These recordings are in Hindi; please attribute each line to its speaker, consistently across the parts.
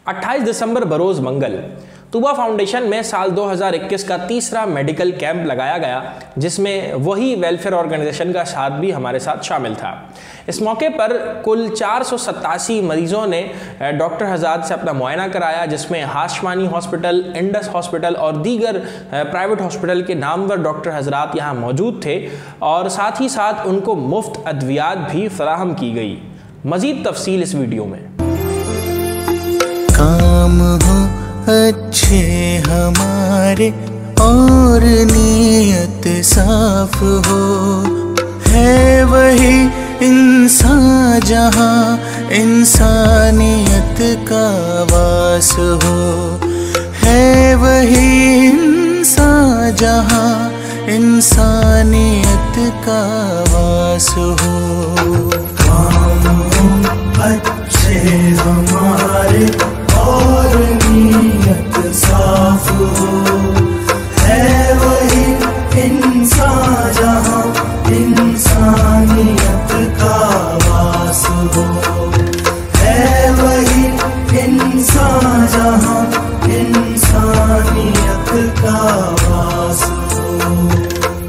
Speaker 1: 28 दिसंबर बरोज मंगल तूबा फाउंडेशन में साल 2021 का तीसरा मेडिकल कैंप लगाया गया, जिसमें वही वेलफेयर ऑर्गेनाइजेशन का साथ भी हमारे साथ शामिल था। इस मौके पर कुल 487 मरीजों ने डॉक्टर हज़ात से अपना मुआयना कराया, जिसमें हाशमानी हॉस्पिटल, इंडस हॉस्पिटल और दीगर प्राइवेट हॉस्पिटल के नामवर डॉक्टर हजरात यहाँ मौजूद थे और साथ ही साथ उनको मुफ्त अद्वियात भी फराहम की गई। मज़ीद तफसील इस वीडियो में।
Speaker 2: काम हो अच्छे हमारे और नीयत साफ हो, है वही इंसान जहाँ इंसानियत का वास हो, है वही इंसान जहाँ इंसानियत का वास हो। काम हो अच्छे हमारे और नीयत साफ हो, है वही इंसान जहाँ इंसानियत का वास हो, है वही इंसान जहाँ इंसानियत का वास हो।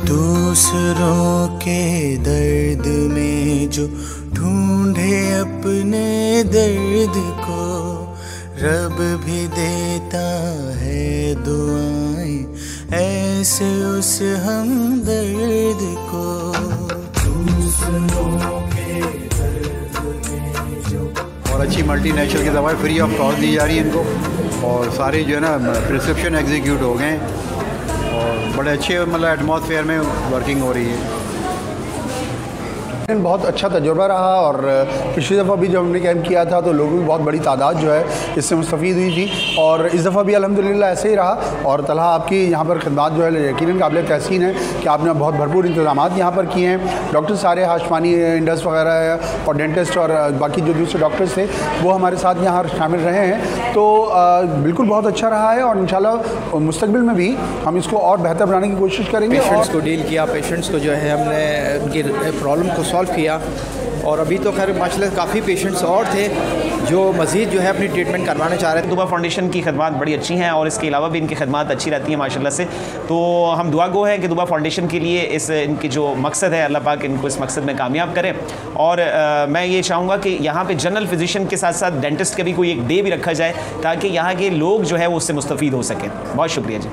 Speaker 2: दूसरों के दर्द में जो ढूंढे अपने दर्द को, रब भी देता है दुआएं ऐसे उस हमदर्द को। दूसरों के दर्द में जो
Speaker 3: और अच्छी मल्टीनेशनल की दवाएं फ्री ऑफ कॉस्ट दी जा रही है इनको, और सारे जो है ना प्रिस्क्रिप्शन एग्जीक्यूट हो गए और बड़े अच्छे मतलब एटमॉस्फेयर में वर्किंग हो रही है।
Speaker 4: बहुत अच्छा तजुर्बा रहा और पिछली दफ़ा भी जब हमने कैंप किया था तो लोगों की बहुत बड़ी तादाद जो है इससे मुस्तफ़ीद हुई थी और इस दफ़ा भी अल्हम्दुलिल्लाह ऐसे ही रहा। और तलहा आपकी यहाँ पर खिदमत जो है यकीनन काबिल तहसीन है कि आपने बहुत भरपूर इंतजाम यहाँ पर किए हैं। डॉक्टर सारे हाशमानी, इंडस वगैरह और डेंटिस्ट और बाकी जो दूसरे डॉक्टर्स थे वो हमारे साथ यहाँ शामिल रहे हैं, तो बिल्कुल बहुत अच्छा रहा है और इंशाल्लाह मुस्तक़बिल में भी हम इसको और बेहतर बनाने की कोशिश करेंगे।
Speaker 5: पेशेंट्स को डील किया, पेशेंट्स को जो है हमने उनकी प्रॉब्लम को सॉल्व किया और अभी तो खैर माशाल्लाह काफ़ी पेशेंट्स और थे जो मज़ीद जो है अपनी ट्रीटमेंट करवाना चाह रहे थे।
Speaker 6: तूबा फाउंडेशन की खदमात बड़ी अच्छी हैं और इसके अलावा भी इनकी खदमात अच्छी रहती हैं माशाल्लाह से। तो हम दुआ गो हैं कि तूबा फाउंडेशन के लिए इनकी जो मकसद है अल्लाह पाक इनको इस मकसद में कामयाब करें। और मैं ये चाहूँगा कि यहाँ पे जनरल फिजिशियन के साथ साथ डेंटिस्ट का भी कोई एक डे भी रखा जाए ताकि यहाँ के लोग जो है वो उससे मुस्तफ़ीद हो सकें। बहुत शुक्रिया जी।